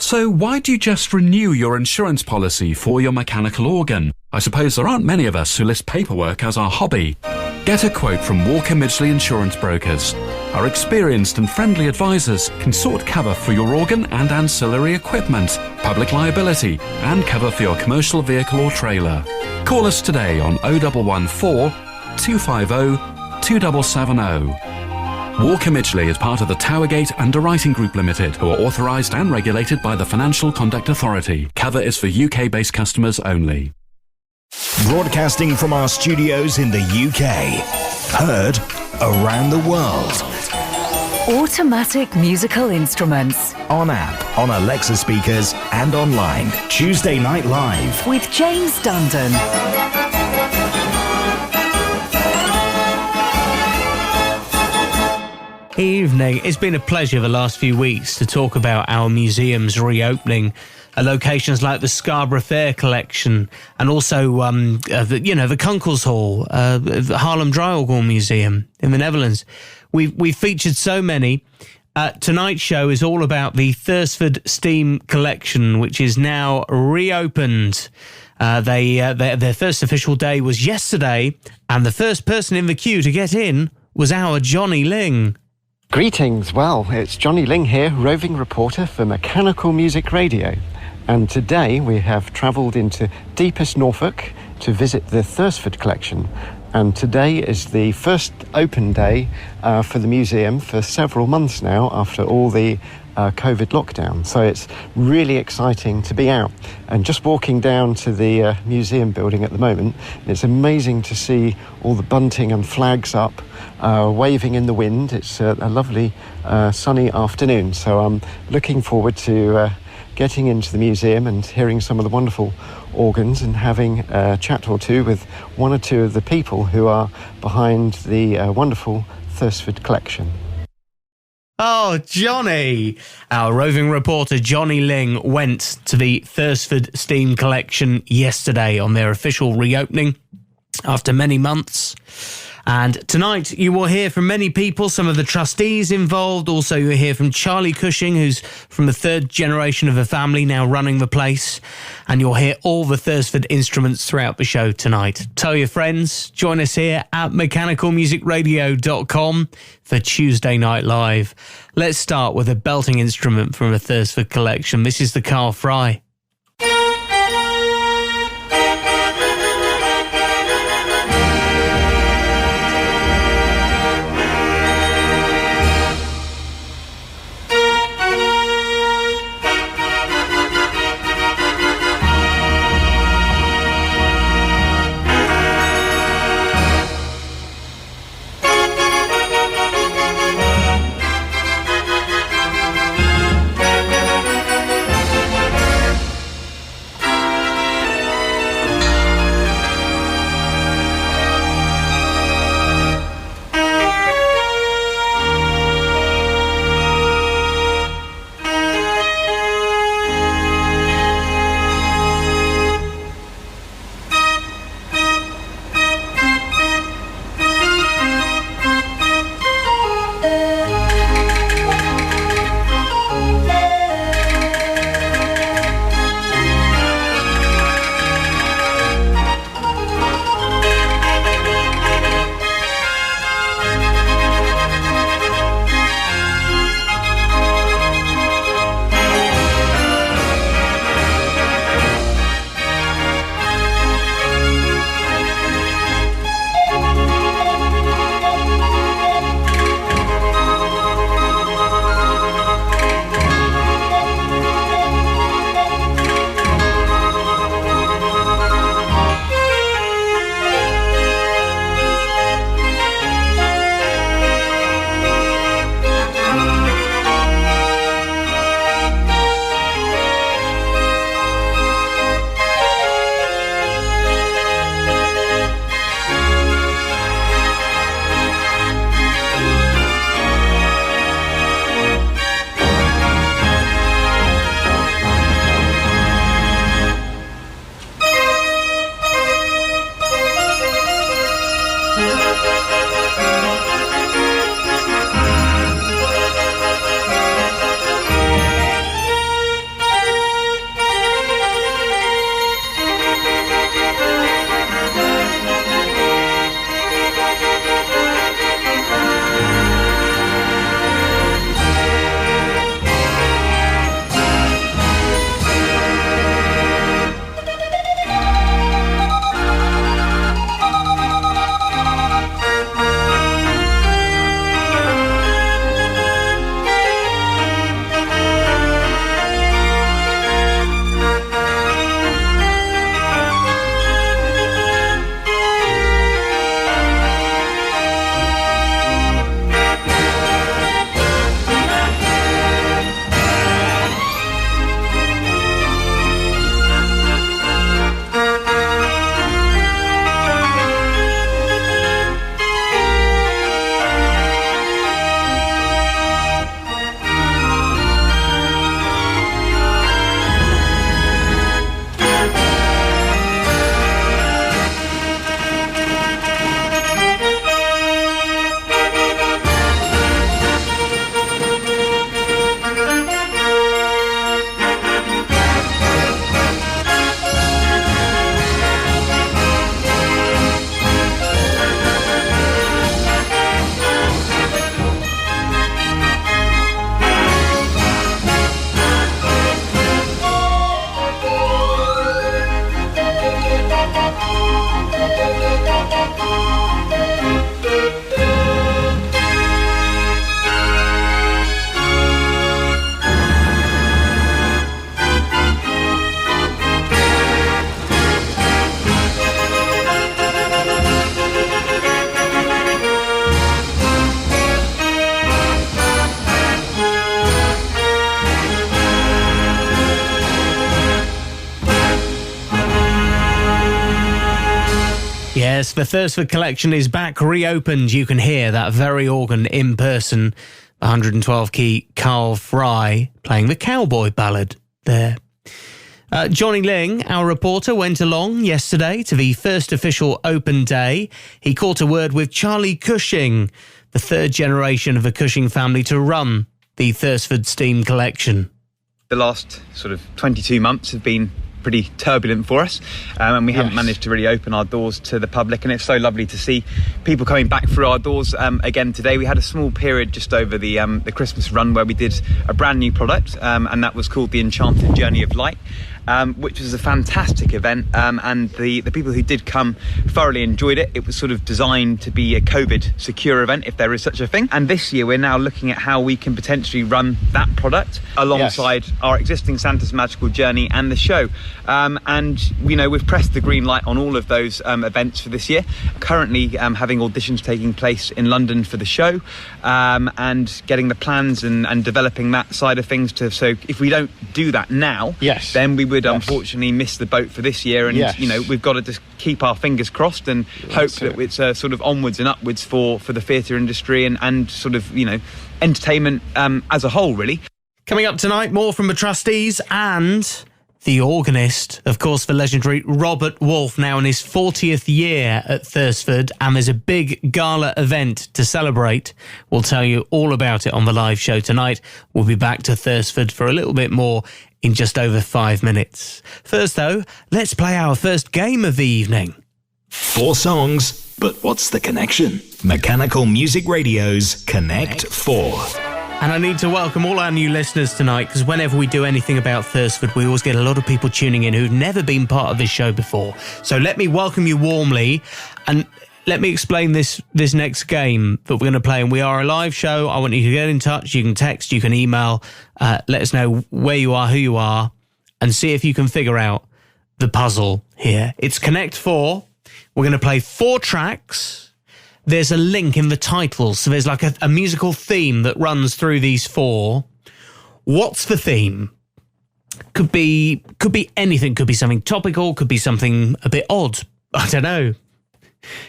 So why do you just renew your insurance policy for your mechanical organ? I suppose there aren't many of us who list paperwork as our hobby. Get a quote from Walker Midgley Insurance Brokers. Our experienced and friendly advisors can sort cover for your organ and ancillary equipment, public liability, and cover for your commercial vehicle or trailer. Call us today on 0114 250 2770. Walker Midgley is part of the Towergate Underwriting Group Limited, who are authorised and regulated by the Financial Conduct Authority. Cover is for UK-based customers only. Broadcasting from our studios in the UK. Heard around the world. Automatic musical instruments. On app, on Alexa speakers, and online. Tuesday Night Live. With James Dundon. Evening. It's been a pleasure the last few weeks to talk about our museums reopening at locations like the Scarborough Fair Collection and also, the Kunkel's Hall, the Haarlem Draaiorgel Museum in the Netherlands. We've featured so many. Tonight's show is all about the Thursford Steam Collection, which is now reopened. Their first official day was yesterday, and the first person in the queue to get in was our Johnny Ling. Greetings. Well, it's Johnny Ling here, roving reporter for Mechanical Music Radio. And today we have travelled into deepest Norfolk to visit the Thursford Collection. And today is the first open day for the museum for several months now after all the COVID lockdown. So it's really exciting to be out. And just walking down to the museum building at the moment, it's amazing to see all the bunting and flags up, waving in the wind. It's a lovely sunny afternoon. So I'm looking forward to getting into the museum and hearing some of the wonderful organs and having a chat or two with one or two of the people who are behind the wonderful Thursford Collection. Oh, Johnny! Our roving reporter Johnny Ling went to the Thursford Steam Collection yesterday on their official reopening after many months. And tonight you will hear from many people, some of the trustees involved. Also, you'll hear from Charlie Cushing, who's from the third generation of a family now running the place. And you'll hear all the Thursford instruments throughout the show tonight. Tell your friends, join us here at mechanicalmusicradio.com for Tuesday Night Live. Let's start with a belting instrument from the Thursford Collection. This is the Carl Fry. Yes, the Thursford Collection is back, reopened. You can hear that very organ in person. 112-key Carl Fry playing the cowboy ballad there. Johnny Ling, our reporter, went along yesterday to the first official open day. He caught a word with Charlie Cushing, the third generation of the Cushing family to run the Thursford Steam Collection. The last sort of 22 months have been pretty turbulent for us, and we haven't managed to really open our doors to the public, and it's so lovely to see people coming back through our doors again today. We had a small period just over the Christmas run where we did a brand new product, and that was called the Enchanted Journey of Light, which was a fantastic event, and the people who did come thoroughly enjoyed it. It was sort of designed to be a COVID secure event, if there is such a thing. And this year we're now looking at how we can potentially run that product alongside our existing Santa's Magical Journey and the show. And you know, we've pressed the green light on all of those events for this year. Currently having auditions taking place in London for the show, and getting the plans and developing that side of things. So if we don't do that now, then we would unfortunately miss the boat for this year, and you know, we've got to just keep our fingers crossed and hope that it's sort of onwards and upwards for the theatre industry and sort of, you know, entertainment as a whole, really. Coming up tonight, more from the trustees and the organist, of course, the legendary Robert Wolfe, now in his 40th year at Thursford, and there's a big gala event to celebrate. We'll tell you all about it on the live show tonight. We'll be back to Thursford for a little bit more in just over 5 minutes. First, though, let's play our first game of the evening. 4 songs, but what's the connection? Mechanical Music Radio's Connect 4. And I need to welcome all our new listeners tonight, because whenever we do anything about Thursford, we always get a lot of people tuning in who've never been part of this show before. So let me welcome you warmly, and let me explain this next game that we're going to play. And we are a live show. I want you to get in touch. You can text, you can email, let us know where you are, who you are, and see if you can figure out the puzzle here. It's Connect 4. We're going to play 4 tracks. There's a link in the title, so there's like a musical theme that runs through these 4. What's the theme? Could be anything. Could be something topical. Could be something a bit odd. I don't know.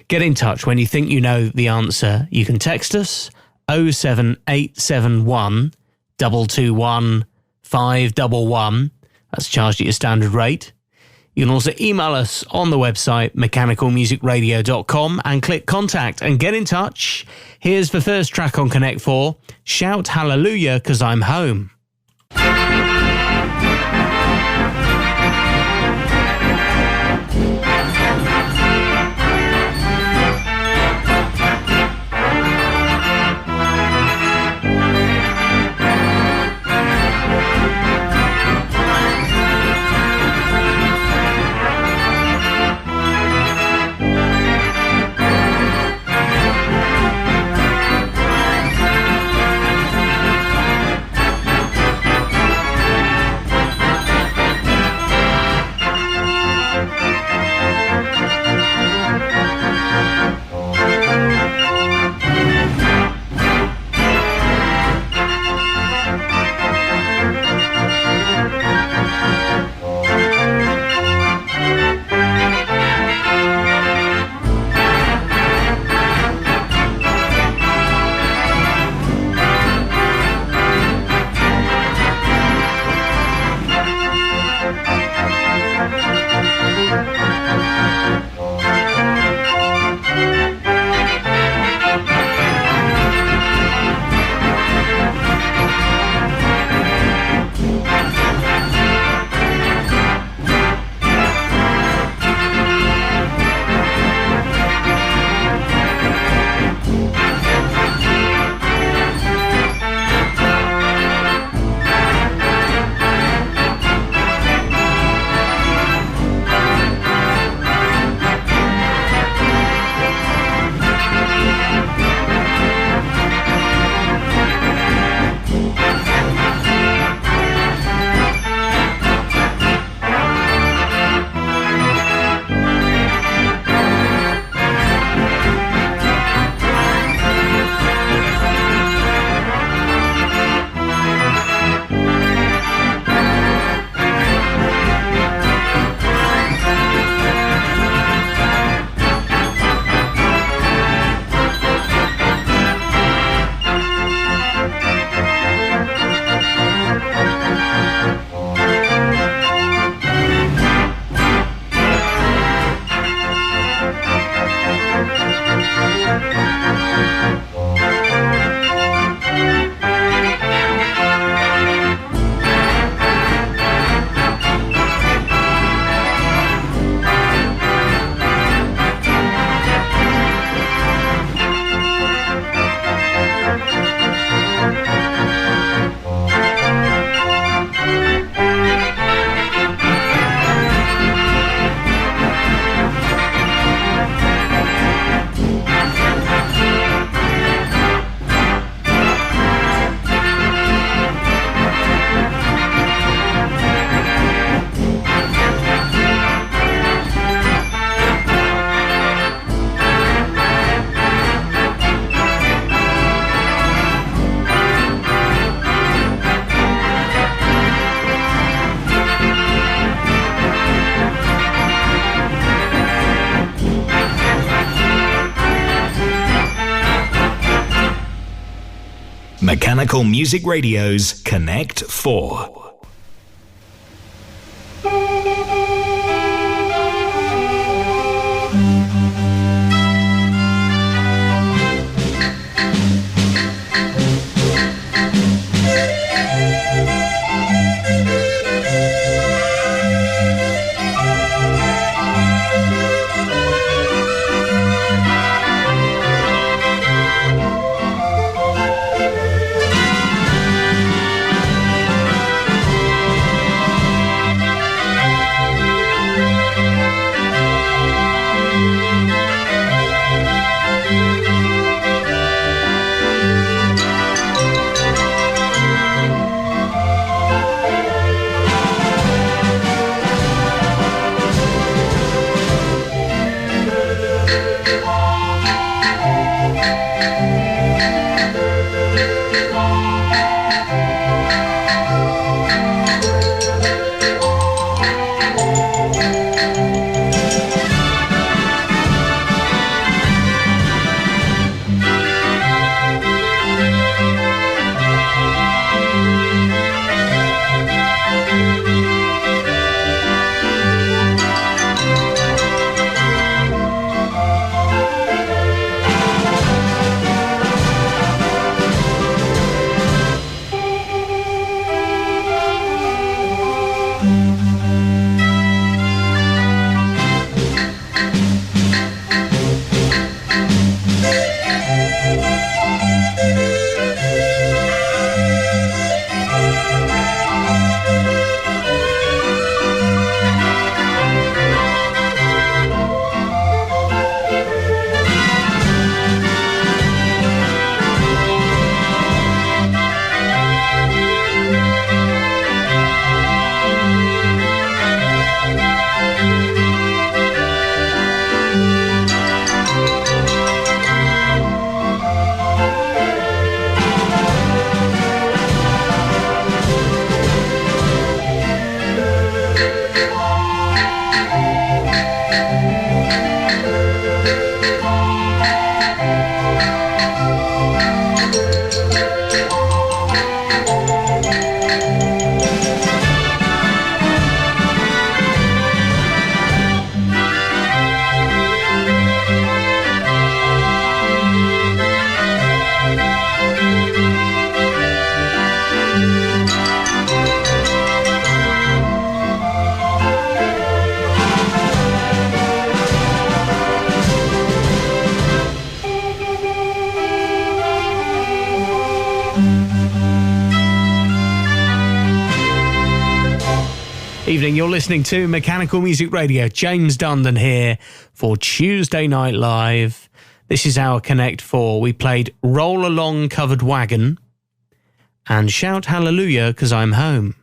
Get in touch when you think you know the answer. You can text us 07871 221 511. That's charged at your standard rate. You can also email us on the website mechanicalmusicradio.com and click contact and get in touch. Here's the first track on Connect 4. Shout hallelujah 'cause I'm home. Mechanical Music Radio's Connect 4. Evening, you're listening to Mechanical Music Radio. James Dundon here for Tuesday Night Live. This is our Connect 4. We played Roll Along Covered Wagon and Shout Hallelujah 'Cause I'm Home.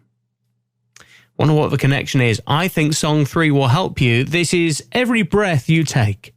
Wonder what the connection is. I think song 3 will help you. This is Every Breath You Take.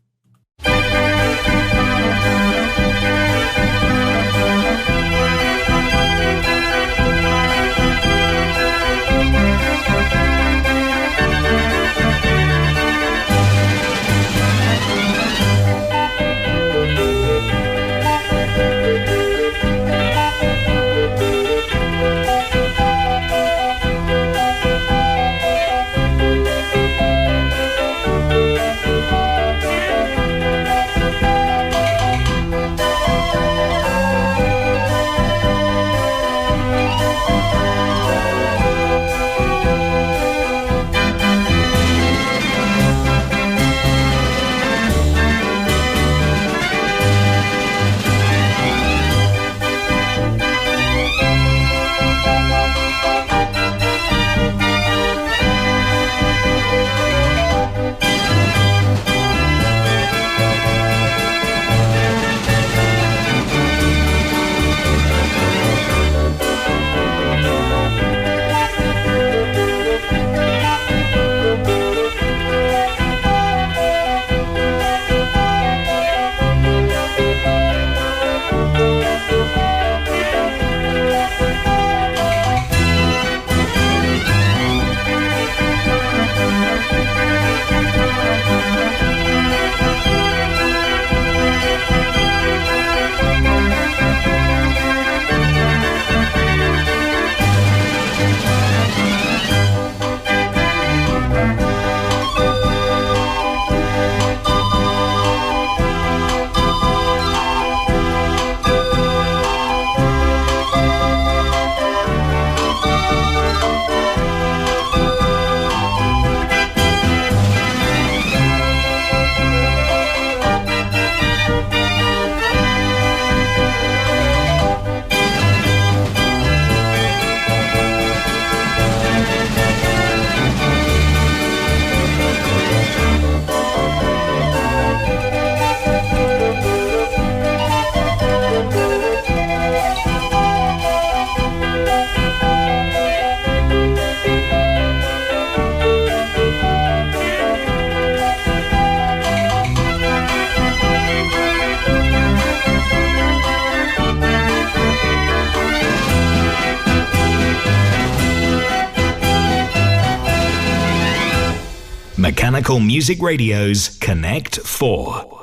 Mechanical Music Radio's Connect 4.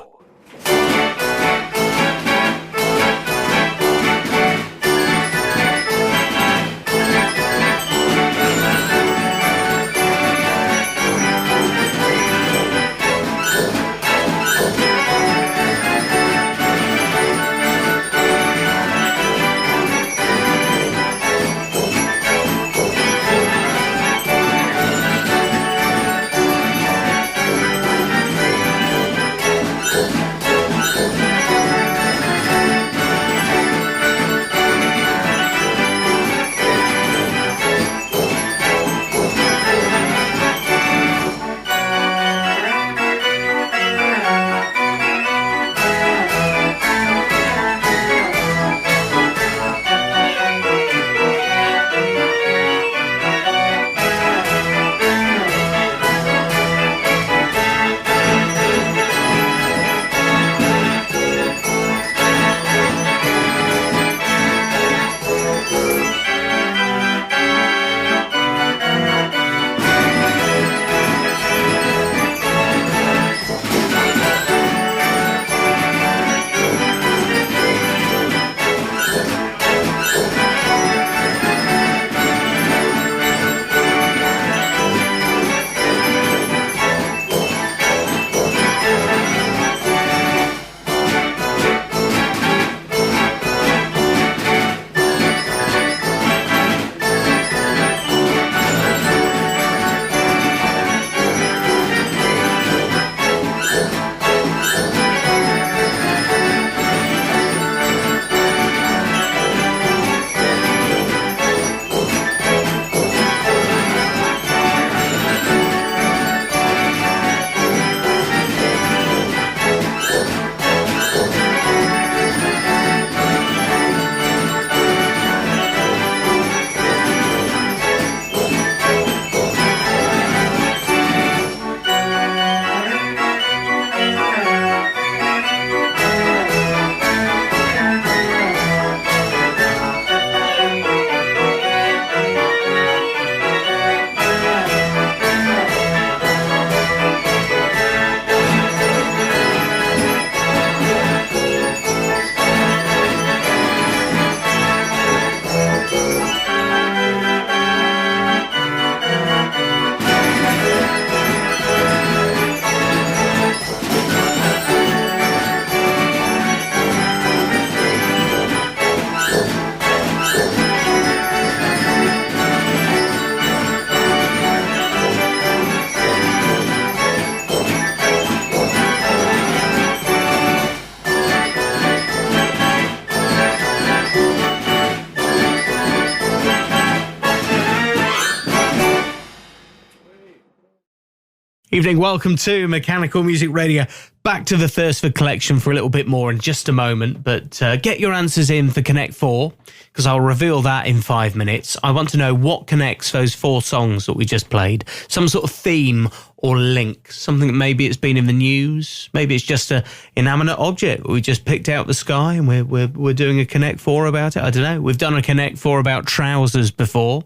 Evening, welcome to Mechanical Music Radio. Back to the Thursford Collection for a little bit more in just a moment, but get your answers in for Connect 4, because I'll reveal that in 5 minutes. I want to know what connects those 4 songs that we just played. Some sort of theme or link, something that maybe it's been in the news, maybe it's just an inanimate object we just picked out the sky and we're doing a Connect 4 about it. I don't know. We've done a Connect 4 about trousers before.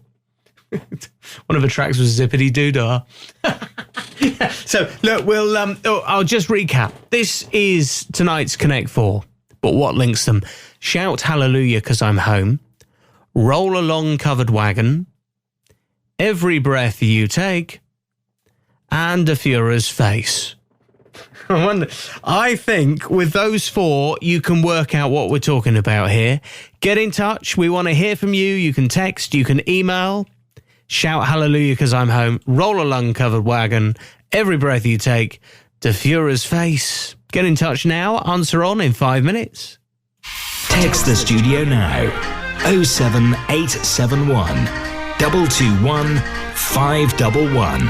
One of the tracks was Zippity Doodah. So look, I'll just recap. This is tonight's Connect 4, but what links them? Shout Hallelujah 'Cause I'm Home, Roll Along Covered Wagon, Every Breath You Take, and A Führer's Face. I think with those 4, you can work out what we're talking about here. Get in touch. We want to hear from you. You can text, you can email. Shout Hallelujah 'Cause I'm Home, Roll Along Covered Wagon, Every Breath You Take, The Führer's Face. Get in touch now. Answer on in 5 minutes. Text the studio now. 07871 221 511.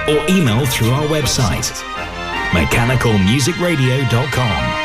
Or email through our website, mechanicalmusicradio.com.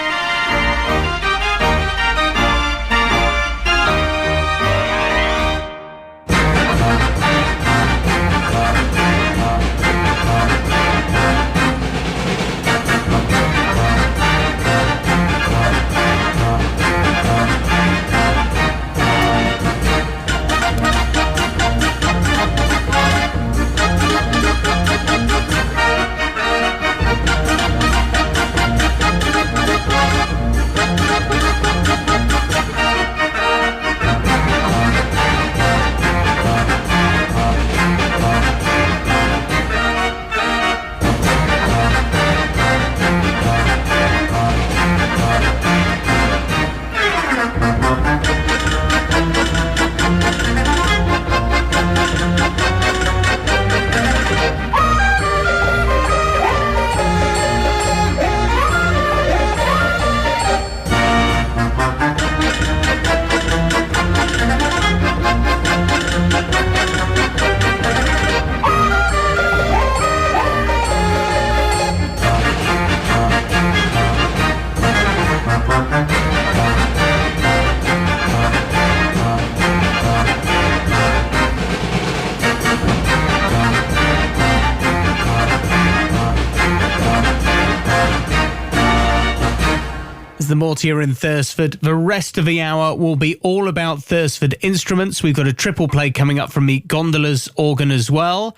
the Mortier in Thursford. The rest of the hour will be all about Thursford instruments. We've got a triple play coming up from the Gondola's organ as well.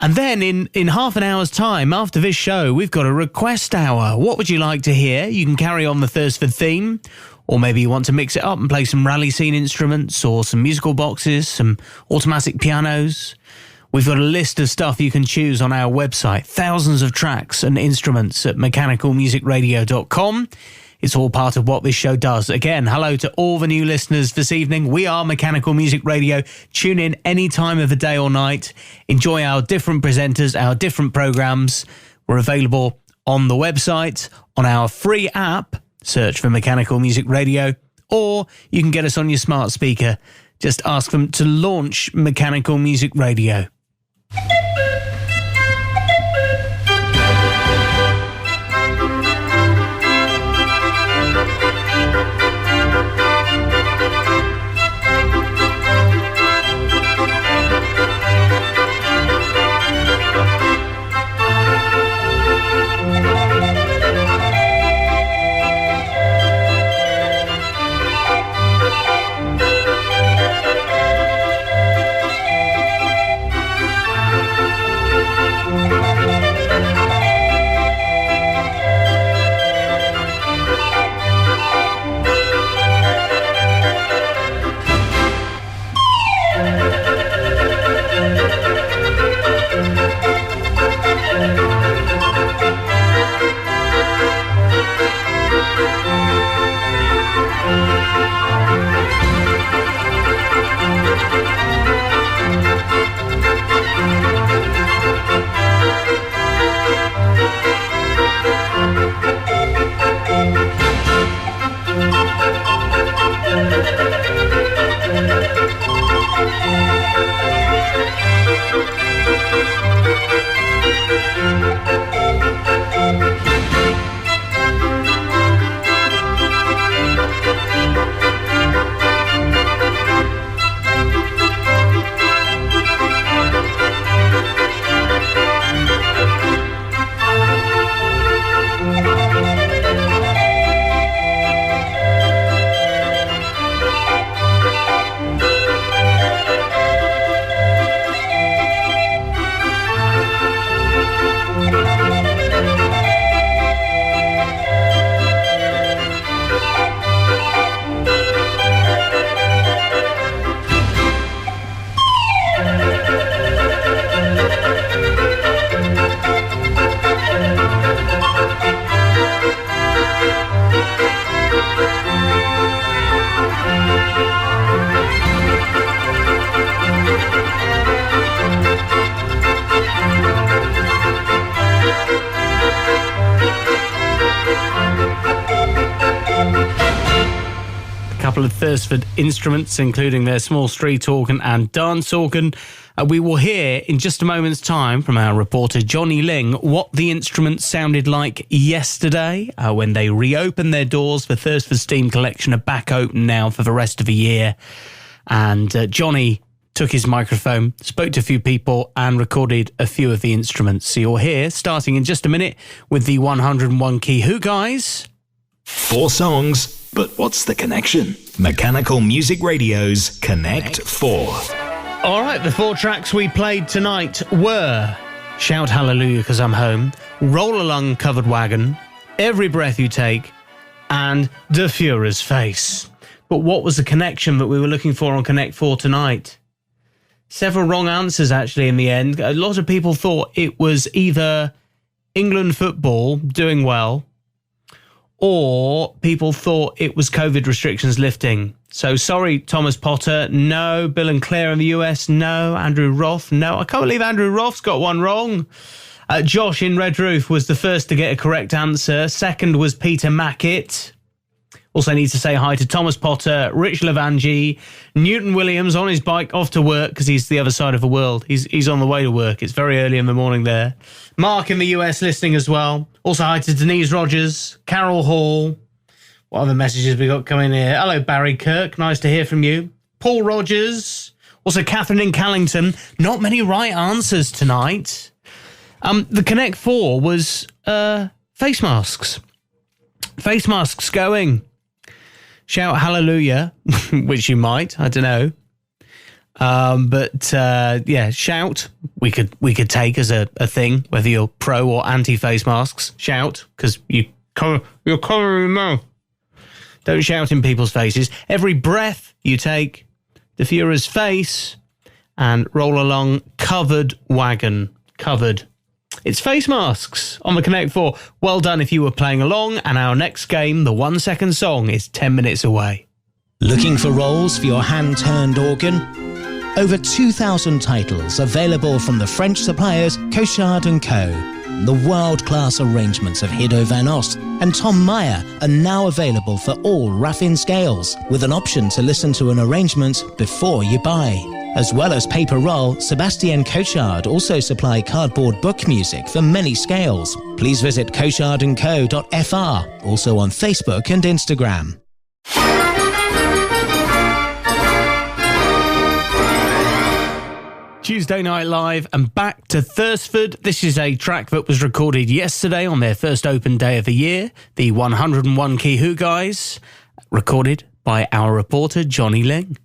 And then in half an hour's time after this show, we've got a request hour. What would you like to hear? You can carry on the Thursford theme, or maybe you want to mix it up and play some rally scene instruments or some musical boxes, some automatic pianos. We've got a list of stuff you can choose on our website. Thousands of tracks and instruments at mechanicalmusicradio.com. It's all part of what this show does. Again, hello to all the new listeners this evening. We are Mechanical Music Radio. Tune in any time of the day or night. Enjoy our different presenters, our different programs. We're available on the website, on our free app. Search for Mechanical Music Radio, or you can get us on your smart speaker. Just ask them to launch Mechanical Music Radio. Of Thursford instruments, including their small street organ and dance organ. We will hear in just a moment's time from our reporter Johnny Ling what the instruments sounded like yesterday when they reopened their doors. The Thursford Steam Collection are back open now for the rest of the year. And Johnny took his microphone, spoke to a few people and recorded a few of the instruments. So you'll hear, starting in just a minute, with the 101 key Who Guys. 4 songs. But what's the connection? Mechanical Music Radio's Connect 4. All right, the 4 tracks we played tonight were Shout Hallelujah 'Cause I'm Home, Roll Along Covered Wagon, Every Breath You Take, and The Führer's Face. But what was the connection that we were looking for on Connect 4 tonight? Several wrong answers, actually, in the end. A lot of people thought it was either England football doing well, or people thought it was COVID restrictions lifting. So sorry, Thomas Potter, no. Bill and Claire in the US, no. Andrew Roth, no. I can't believe Andrew Roth's got one wrong. Josh in Red Roof was the first to get a correct answer. Second was Peter Mackett. Also need to say hi to Thomas Potter, Rich Lavangi, Newton Williams on his bike off to work because he's the other side of the world. He's on the way to work. It's very early in the morning there. Mark in the US listening as well. Also hi to Denise Rogers, Carol Hall. What other messages we got coming here? Hello, Barry Kirk. Nice to hear from you. Paul Rogers. Also Catherine in Callington. Not many right answers tonight. The Connect 4 was face masks. Face masks going. Shout hallelujah, which you might, I don't know. But shout. We could take as a thing, whether you're pro or anti face masks. Shout, because you're covering your mouth. Don't shout in people's faces. Every breath you take, the Führer's face, and roll along covered wagon. Covered. It's face masks on the Connect 4. Well done if you were playing along, and our next game, the 1 second song, is 10 minutes away. Looking for rolls for your hand-turned organ? Over 2,000 titles available from the French suppliers Cochard & Co. The world-class arrangements of Hiddo van Ost and Tom Meyer are now available for all Raffin scales, with an option to listen to an arrangement before you buy. As well as paper roll, Sébastien Cochard also supply cardboard book music for many scales. Please visit cochardandco.fr, also on Facebook and Instagram. Tuesday Night Live and back to Thursford. This is a track that was recorded yesterday on their first open day of the year. The 101 Key Who Guys, recorded by our reporter Johnny Ling.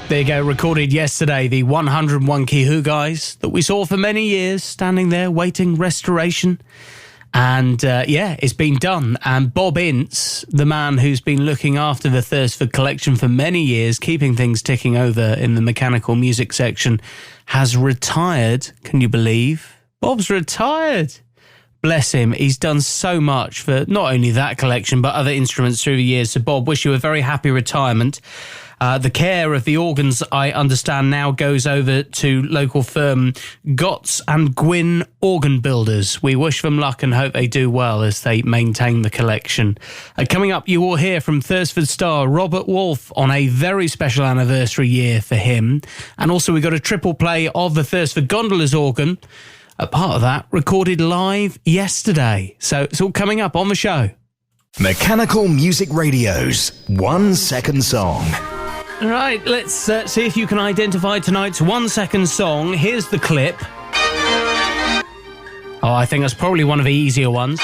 There you go, recorded yesterday, the 101 Key Who guys that we saw for many years, standing there waiting restoration. And it's been done. And Bob Ince, the man who's been looking after the Thursford Collection for many years, keeping things ticking over in the mechanical music section, has retired. Can you believe? Bob's retired. Bless him. He's done so much for not only that collection, but other instruments through the years. So, Bob, wish you a very happy retirement. The care of the organs, I understand, now goes over to local firm Gotts and Gwynn Organ Builders. We wish them luck and hope they do well as they maintain the collection. Coming up, you will hear from Thursford star Robert Wolfe on a very special anniversary year for him. And also we've got a triple play of the Thursford Gondolas organ. A part of that recorded live yesterday. So it's all coming up on the show. Mechanical Music Radio's 1 second song. All right, let's see if you can identify tonight's 1 second song. Here's the clip. Oh, I think that's probably one of the easier ones.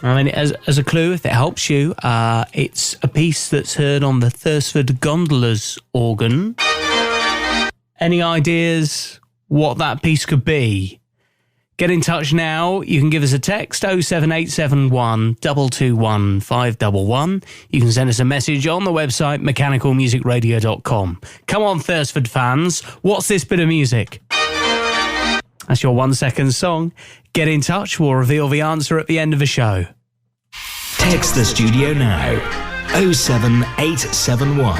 I mean, as a clue, if it helps you, it's a piece that's heard on the Thursford Gondolas organ. Any ideas what that piece could be? Get in touch now. You can give us a text 07871 221 511. You can send us a message on the website mechanicalmusicradio.com. Come on, Thursford fans. What's this bit of music? That's your 1 second song. Get in touch. We'll reveal the answer at the end of the show. Text the studio now 07871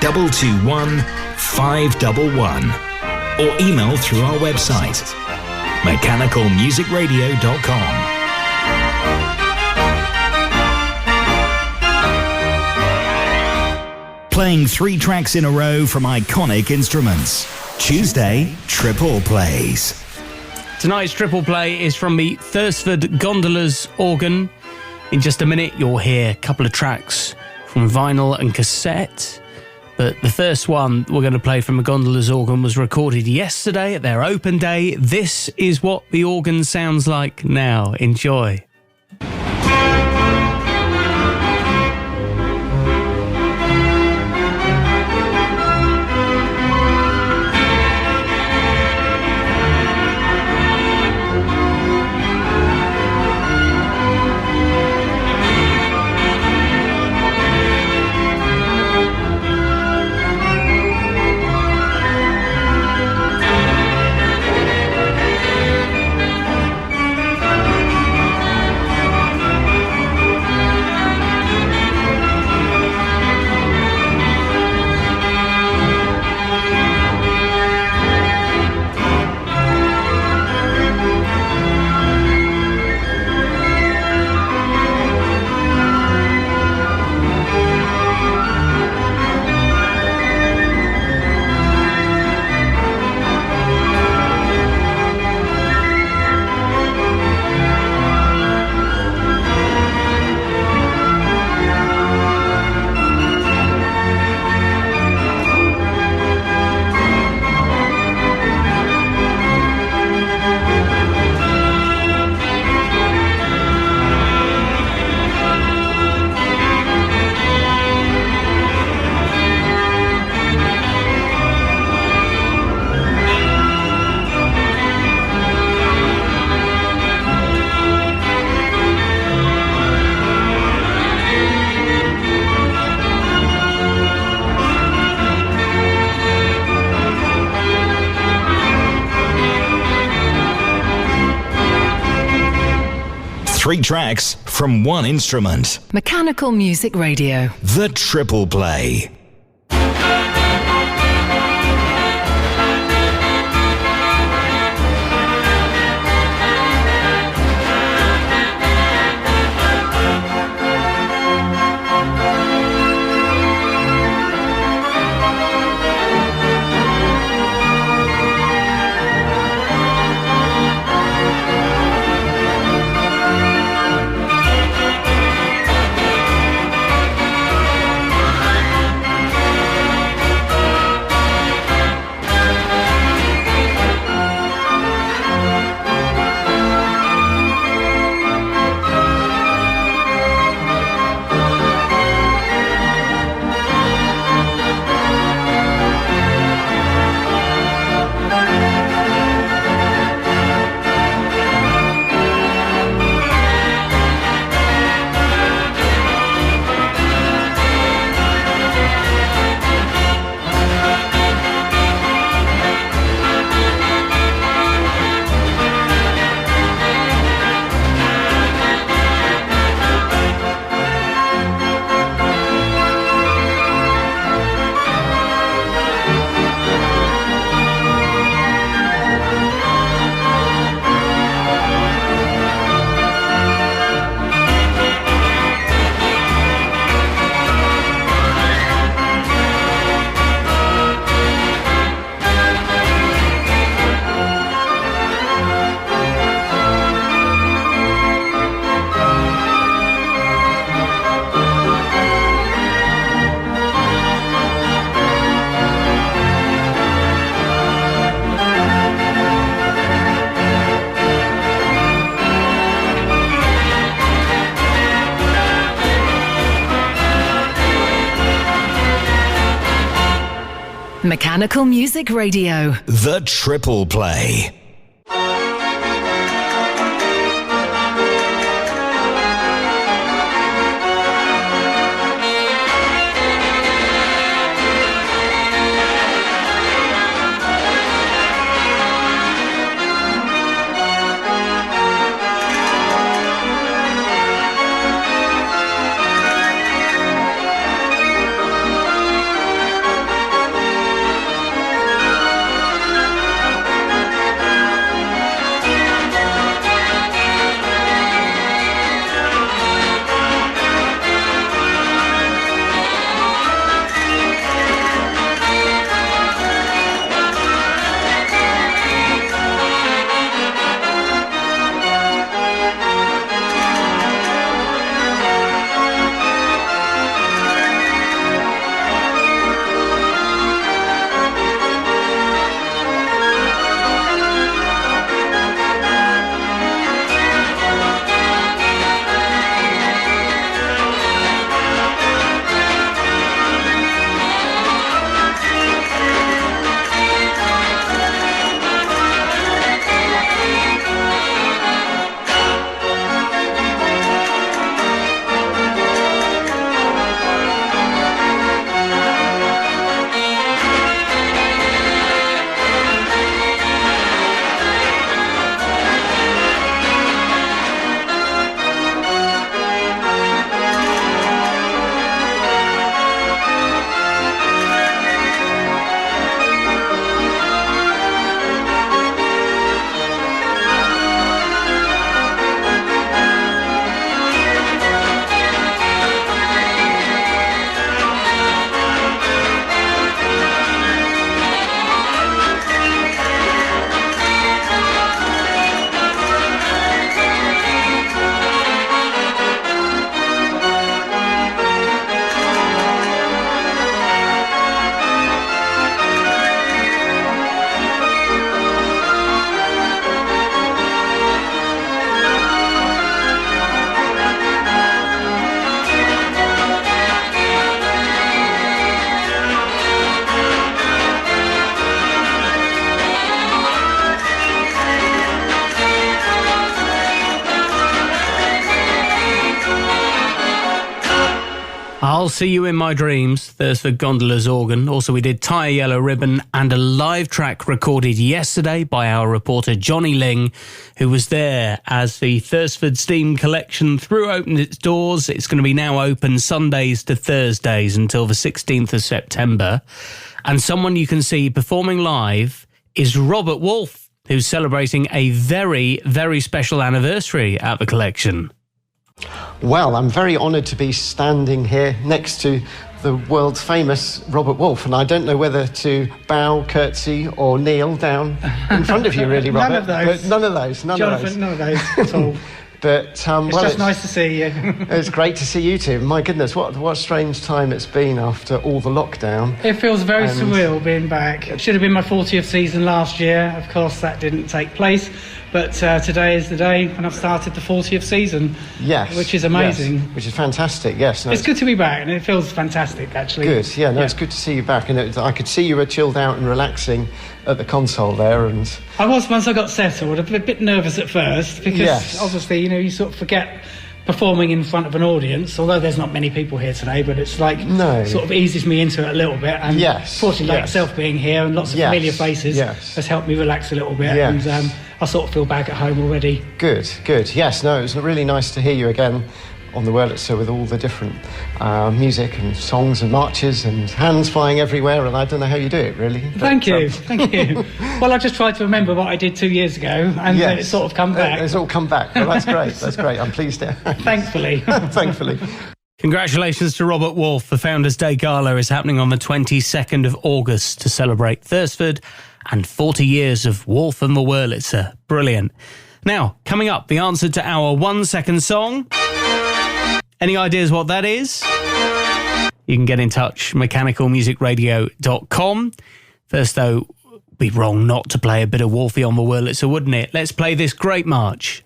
221 511 or email through our website mechanicalmusicradio.com. Playing 3 tracks in a row from iconic instruments. Tuesday, triple plays. Tonight's triple play is from the Thursford Gondolas organ. In just a minute, you'll hear a couple of tracks from vinyl and cassette. But the first one we're going to play from a Gondola's organ was recorded yesterday at their open day. This is what the organ sounds like now. Enjoy. Three tracks from one instrument. Mechanical Music Radio. The Triple Play. Mechanical Music Radio. The Triple Play. I'll See You in My Dreams, Thursford Gondola's organ. Also, we did Tie a Yellow Ribbon and a live track recorded yesterday by our reporter Johnny Ling, who was there as the Thursford Steam Collection opened its doors. It's going to be now open Sundays to Thursdays until the 16th of September. And someone you can see performing live is Robert Wolfe, who's celebrating a very, very special anniversary at the collection. Well, I'm very honoured to be standing here next to the world's famous Robert Wolfe, and I don't know whether to bow, curtsy or kneel down in front of you, really, Robert. None of those. But none of those. Jonathan, none of those at all. But it's just nice to see you. It's great to see you too. My goodness, what a strange time it's been after all the lockdown. It feels very surreal being back. It should have been my 40th season last year. Of course, that didn't take place. But today is the day when I've started the 40th season. Yes. Which is amazing. Yes, which is fantastic, yes. No, it's good to be back, and it feels fantastic, actually. Good, yeah, it's good to see you back. And I could see you were chilled out and relaxing at the console there. And I was, once I got settled, a bit nervous at first, because obviously, you sort of forget performing in front of an audience, although there's not many people here today, but it's like sort of eases me into it a little bit. And fortunately, like yourself being here and lots of familiar faces has helped me relax a little bit. And I sort of feel back at home already. Good. Yes, no, it was really nice to hear you again on the Wurlitzer with all the different music and songs and marches and hands flying everywhere, and I don't know how you do it, really. Thank you. Well, I just tried to remember what I did 2 years ago, and it's sort of come back. It's all come back. Well, that's great. That's great. I'm pleased to. Thankfully. Thankfully. Congratulations to Robert Wolfe. The Founders' Day Gala is happening on the 22nd of August to celebrate Thursford and 40 years of Wolfe and the Wurlitzer. Brilliant. Now, coming up, the answer to our 1 second song. Any ideas what that is? You can get in touch, mechanicalmusicradio.com. First, though, it'd be wrong not to play a bit of Wolfie on the Wurlitzer, wouldn't it? Let's play this great march.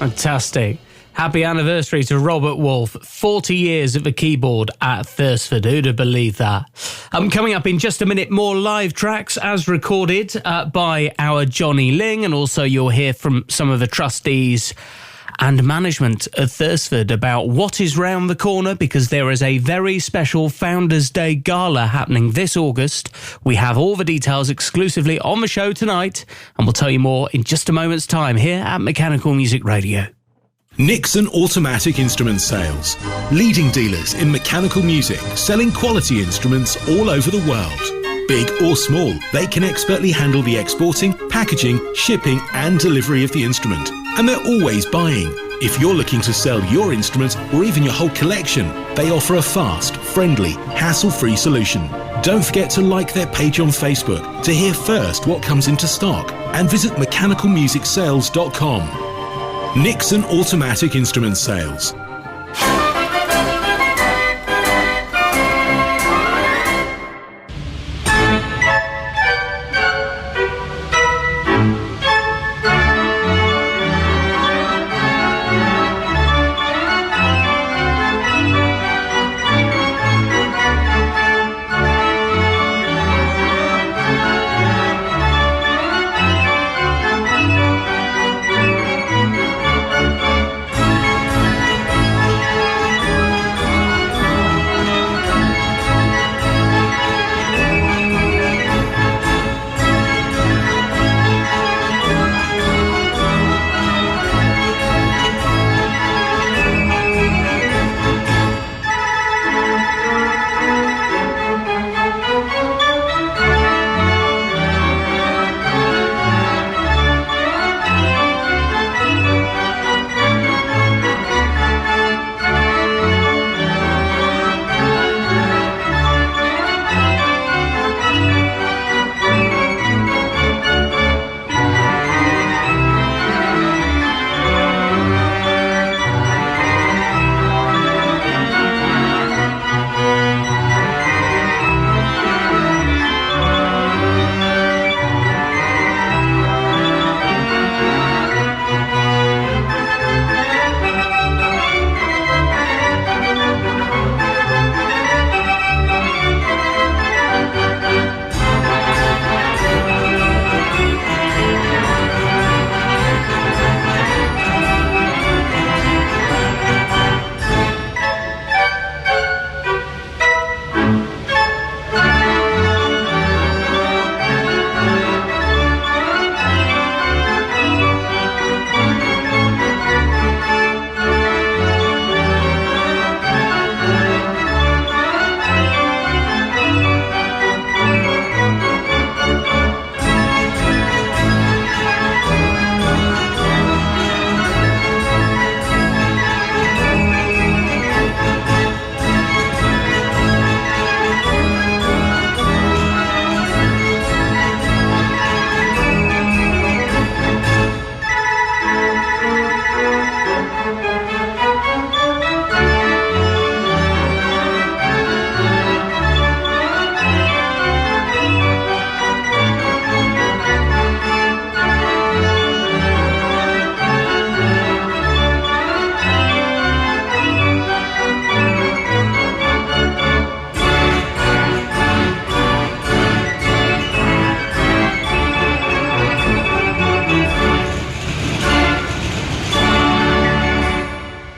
Fantastic. Happy anniversary to Robert Wolfe. 40 years at the keyboard at Thursford. Who'd have believed that? Coming up in just a minute, more live tracks as recorded by our Johnny Ling, and also you'll hear from some of the trustees and management at Thursford about what is round the corner, because there is a very special Founders' Day Gala happening this August. We have all the details exclusively on the show tonight, and we'll tell you more in just a moment's time here at Mechanical Music Radio. Nixon Automatic Instrument Sales. Leading dealers in mechanical music, selling quality instruments all over the world. Big or small, they can expertly handle the exporting, packaging, shipping and delivery of the instrument. And they're always buying. If you're looking to sell your instrument or even your whole collection, they offer a fast, friendly, hassle-free solution. Don't forget to like their page on Facebook to hear first what comes into stock, and visit mechanicalmusicsales.com. Nixon Automatic Instrument Sales.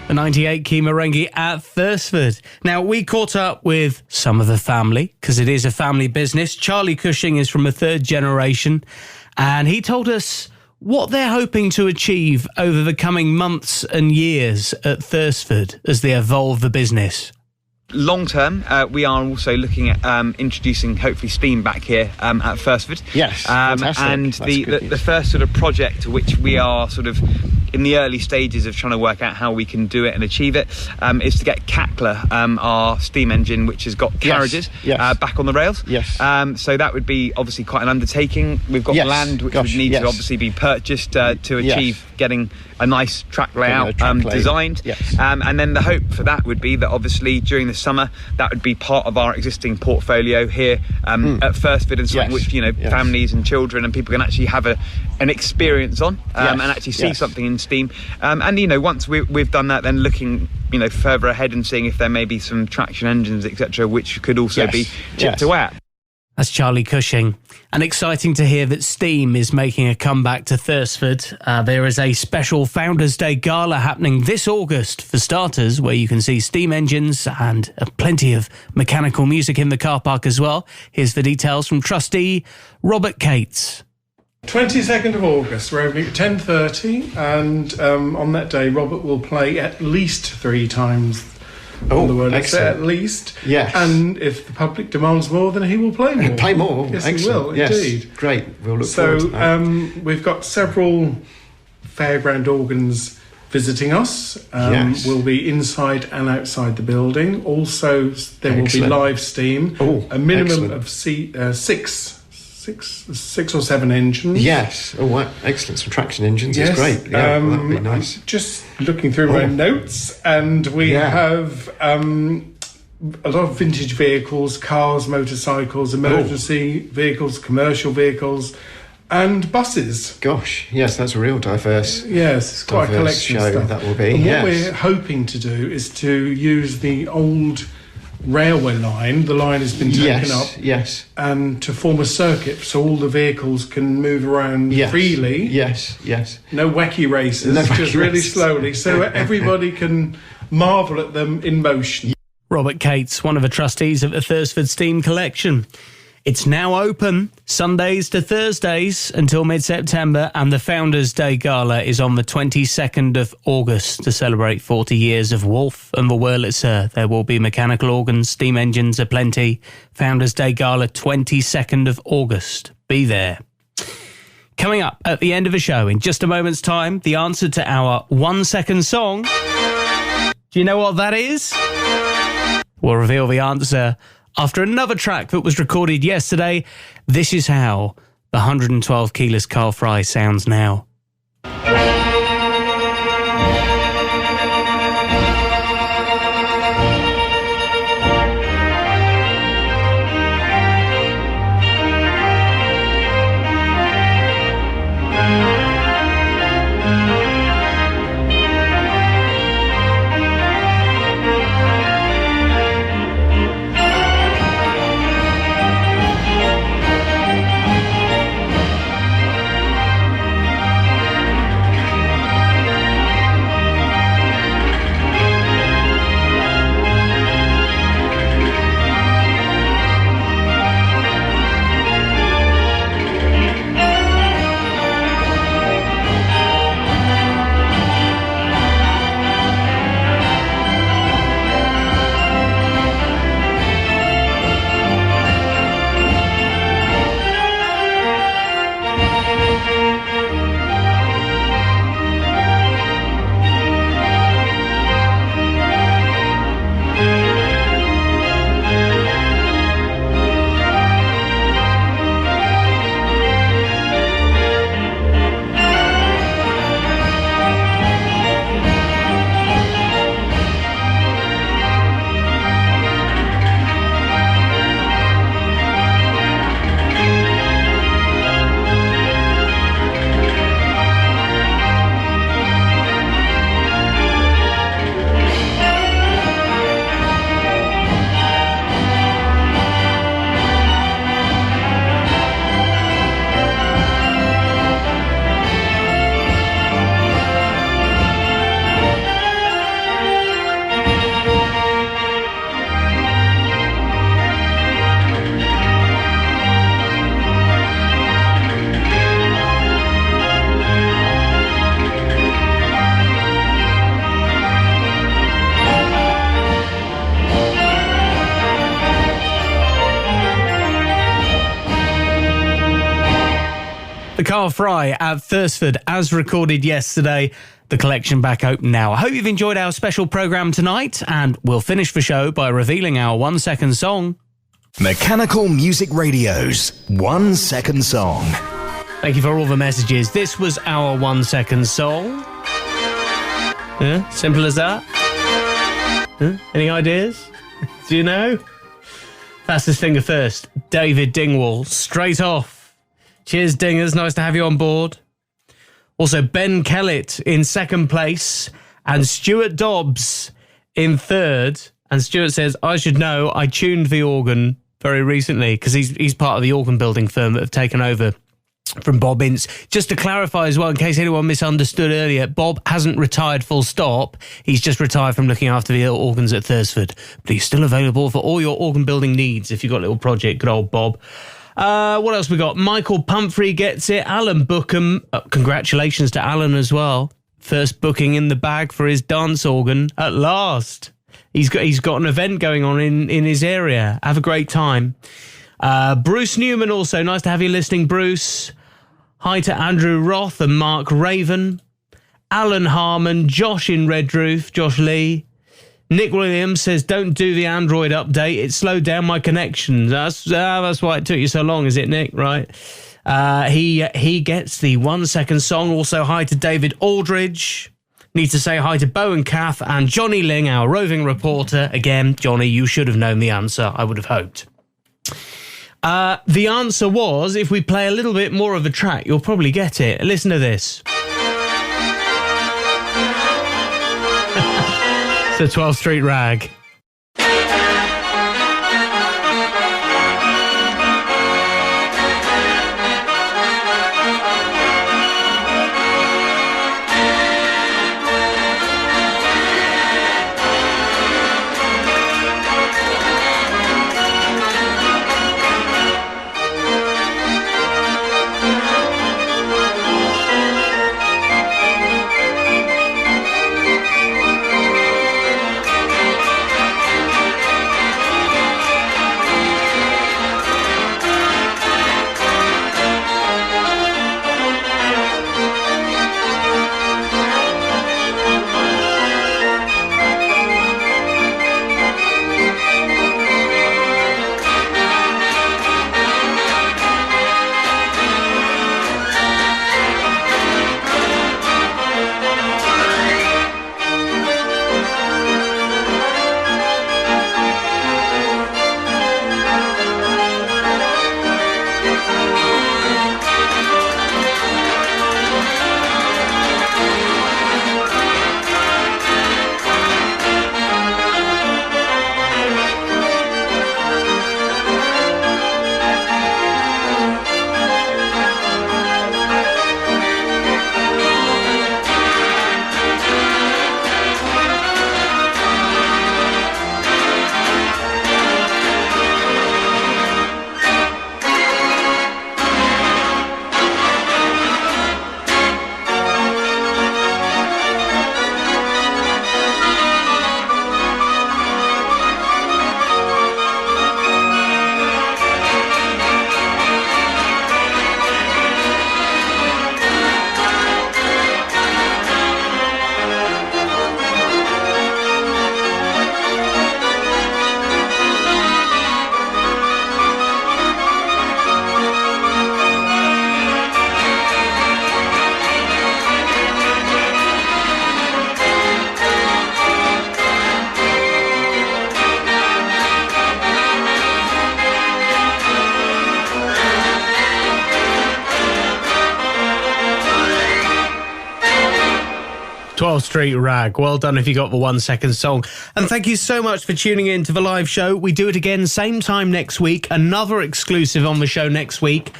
the 98 key merengue at Thursford. Now, we caught up with some of the family, because it is a family business. Charlie Cushing is from a third generation, and he told us what they're hoping to achieve over the coming months and years at Thursford as they evolve the business. Long term, we are also looking at introducing hopefully steam back here at Thursford. Yes, fantastic. And the first sort of project which we are sort of in the early stages of trying to work out how we can do it and achieve it is to get Cackler, our steam engine, which has got carriages, back on the rails. Yes. So that would be obviously quite an undertaking. We've got land which would need to obviously be purchased to achieve getting a nice track layout designed. Yes. And then the hope for that would be that obviously during the summer that would be part of our existing portfolio here at Thursford, and something which families and children and people can actually have an experience on and actually see something steam. And, you know, once we've done that, then looking, you know, further ahead and seeing if there may be some traction engines, etc., which could also be chipped away at. That's Charlie Cushing. And exciting to hear that Steam is making a comeback to Thursford. There is a special Founders' Day Gala happening this August, for starters, where you can see Steam engines and plenty of mechanical music in the car park as well. Here's the details from trustee Robert Cates. 22nd of August, we're opening at 10:30, and on that day Robert will play at least 3 times on the word. At least. Yes. And if the public demands more, then he will play more. Play more. Yes, excellent. he will, yes. indeed. Great. We'll look forward to that. We've got several fairground organs visiting us. We'll be inside and outside the building. Also, there will be live steam. A minimum of 6 or 7 engines. Yes. Oh, wow. Excellent. Some traction engines. Yes. It's great. Yeah, well, that'd be nice. Just looking through my notes, and we have a lot of vintage vehicles, cars, motorcycles, emergency vehicles, commercial vehicles, and buses. Gosh, yes, that's a real diverse. Yes, it's quite a collection show of stuff. That will be. And what we're hoping to do is to use the old railway line. The line has been taken up. Yes. And to form a circuit so all the vehicles can move around freely. Yes. No wacky races, just really slowly, so everybody can marvel at them in motion. Robert Cates, one of the trustees of the Thursford Steam Collection. It's now open Sundays to Thursdays until mid-September, and the Founders' Day Gala is on the 22nd of August to celebrate 40 years of Wolf and the Wurlitzer. There will be mechanical organs, steam engines aplenty. Founders' Day Gala, 22nd of August. Be there. Coming up at the end of the show, in just a moment's time, the answer to our 1-second song. Do you know what that is? We'll reveal the answer after another track that was recorded yesterday. This is how the 112 keyless Carl Fry sounds now. The Carl Fry at Thursford, as recorded yesterday. The collection back open now. I hope you've enjoyed our special programme tonight, and we'll finish the show by revealing our 1-second song. Mechanical Music Radio's 1-second song. Thank you for all the messages. This was our 1-second song. Yeah, simple as that. Any ideas? Do you know? Fastest finger first. David Dingwall, straight off. Cheers, Dingers. Nice to have you on board. Also, Ben Kellett in second place and Stuart Dobbs in third. And Stuart says, I should know, I tuned the organ very recently because he's part of the organ building firm that have taken over from Bob Ince. Just to clarify as well, in case anyone misunderstood earlier, Bob hasn't retired full stop. He's just retired from looking after the organs at Thursford. But he's still available for all your organ building needs if you've got a little project. Good old Bob. What else we got? Michael Pumphrey gets it. Alan Bookham. Congratulations to Alan as well. First booking in the bag for his dance organ at last. He's got an event going on in his area. Have a great time. Bruce Newman also. Nice to have you listening, Bruce. Hi to Andrew Roth and Mark Raven. Alan Harmon, Josh in Redroof, Josh Lee. Nick Williams says, don't do the Android update. It slowed down my connection. That's why it took you so long, is it, Nick? Right. He gets the 1 second song. Also, hi to David Aldridge. Need to say hi to Bo and Kath and Johnny Ling, our roving reporter. Again, Johnny, you should have known the answer, I would have hoped. The answer was, if we play a little bit more of a track, you'll probably get it. Listen to this. It's the 12th Street Rag. Street Rag. Well done if you got the 1 second song. And thank you so much for tuning in to the live show. We do it again same time next week. Another exclusive on the show next week.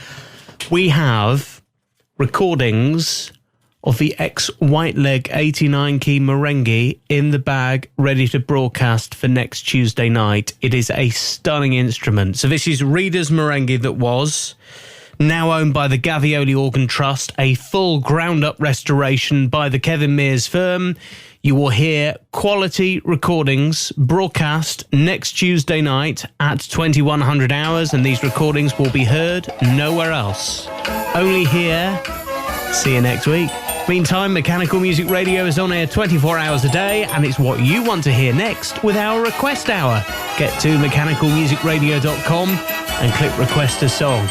We have recordings of the ex-Whiteleg 89 key merengue in the bag, ready to broadcast for next Tuesday night. It is a stunning instrument. So this is Reader's merengue that was now owned by the Gavioli Organ Trust, a full ground-up restoration by the Kevin Mears firm. You will hear quality recordings broadcast next Tuesday night at 2100 hours, and these recordings will be heard nowhere else. Only here. See you next week. Meantime, Mechanical Music Radio is on air 24 hours a day, and it's what you want to hear next with our Request Hour. Get to mechanicalmusicradio.com and click Request a Song.